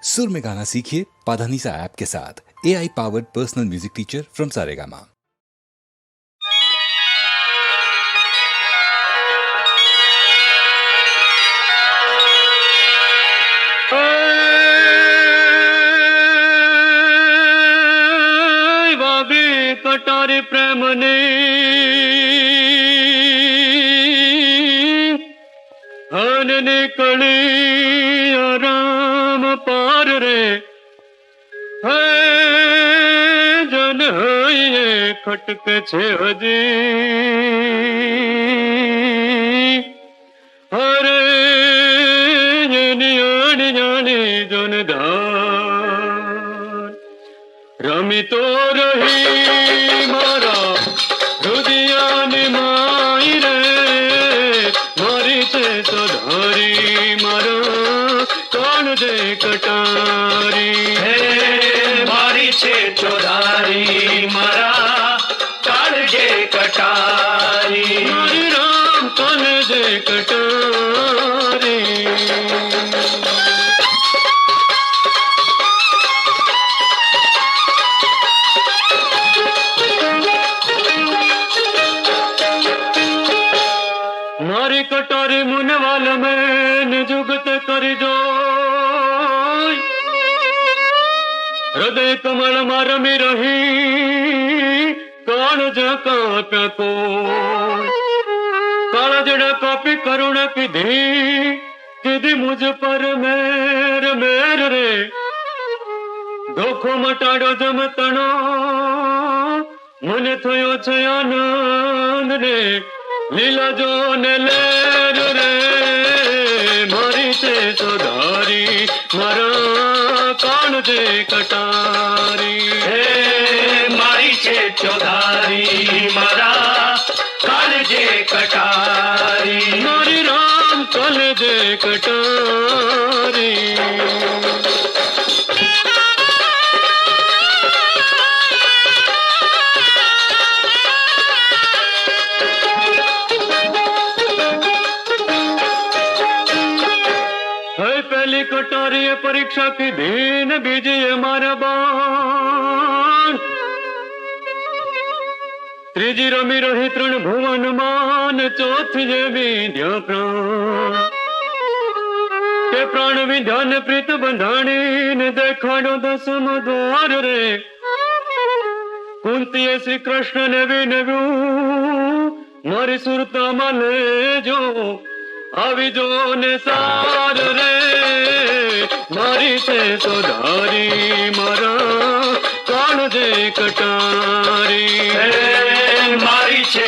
सुर में गाना सीखिए पाधानीसा ऐप के साथ। AI powered personal music teacher from Saregama. कटारी प्रेम ने हन निकली आराम पार रे है जन ये खटक छे हजी हरे जानी जन धान रमी तो रही मारा हृदयानी माई रे मारी छे सधारी मारा कौन दे कटारी हे मारी छे चोधारी मारा काल जे कटारी मारी राम कौन दे कटारी मारी कटारी मुनवाल में जुगत कर जो हृदय कमल मार में रही काल जका को काल जड़ा कापी करुण की धी मुझ पर मेर मेर रे धोखो मटाड़ो जम तणो मन थयो छे आनंद रे लीला जो ने लेर रे मारी छे सुधारी मारा कान दे कटारी हे मारी छे चोधारी मारा काल जे कटारी मारी राम काल दे कटारी पहली कटारी परीक्षा की दीन बीजिए मारा बाण त्रीजी रमी रही तृण भुवन मान चौथी जे विद्या प्राण के प्राण विधान प्रीत बंधाणी ने देखाड़ो दसम द्वार रे कुंती श्री कृष्ण ने विनव्यू मारी सुरता माले जो આવી જો ને સાર રે મારી છે સુધારી મારા કાળ દે કટારી हे मारी छे